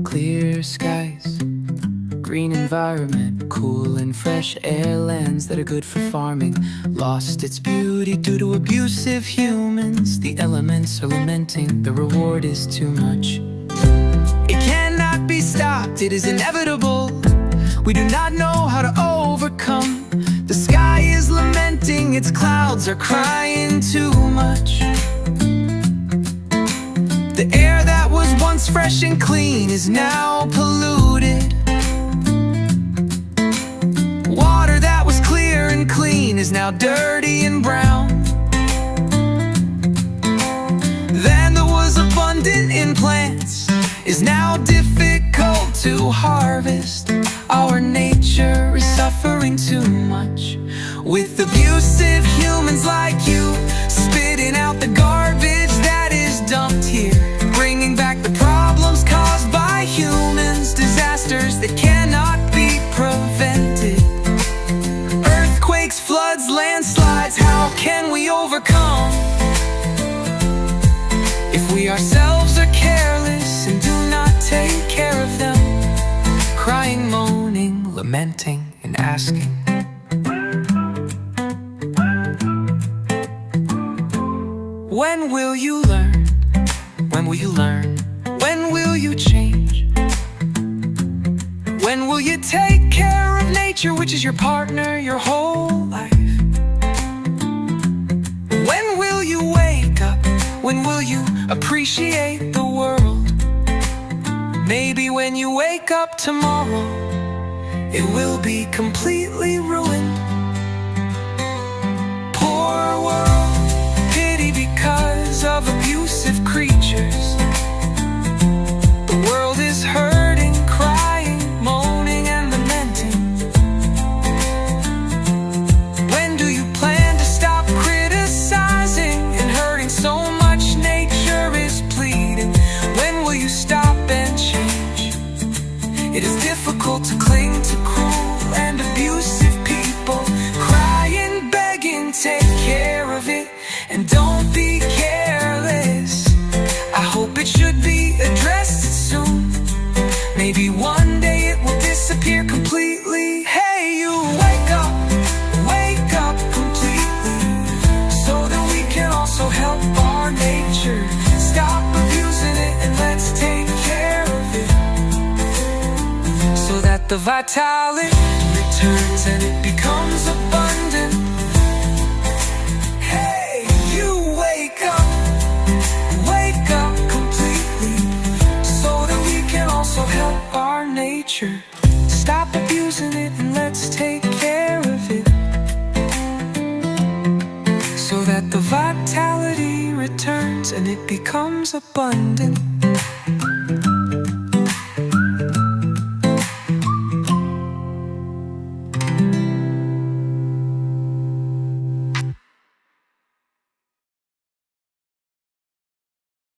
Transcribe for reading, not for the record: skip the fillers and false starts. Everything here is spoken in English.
Clear skies, green environment, cool and fresh air, lands that are good for farming. Lost its beauty due to abusive humans. The elements are lamenting, the reward is too much. It cannot be stopped, it is inevitable. We do not know how to overcome. The sky is lamenting, its clouds are crying too much. The air that was once fresh and clean is now polluted. Water that was clear and clean is now dirty and brown. Then that was abundant in plants is now difficult to harvest. Our nature is suffering too much, with abusive humans like you spitting out the garbage that is dumped here, bringing back the problems caused by humans, disasters that cannot be prevented. Earthquakes, floods, landslides, how can we overcome if we ourselves are careless and do not take care of them? Crying, moaning, lamenting, and asking. When will you learn? When will you learn? When will you change? When will you take care of nature, which is your partner your whole life? When will you wake up? When will you appreciate the world? Maybe when you wake up tomorrow, it will be completely ruined. Poor world, pity because of abusive creatures. The world is hurting, crying, moaning and lamenting. When do you plan to stop criticizing and hurting so much? Nature is pleading. When will you stop and change? It is difficult to cling to cruel and abusive people, crying, begging, take care of it and don't be careless. I hope it should be addressed soon. Maybe one day it will disappear completely. Hey, you wake up completely, so that we can also help our nature. Stop abusing it and let's take care of it, so that the vitality returns and it becomes abundant. Hey, you wake up completely, so that we can also help our nature. Stop abusing it and let's take care of it, so that the vitality returns and it becomes abundant.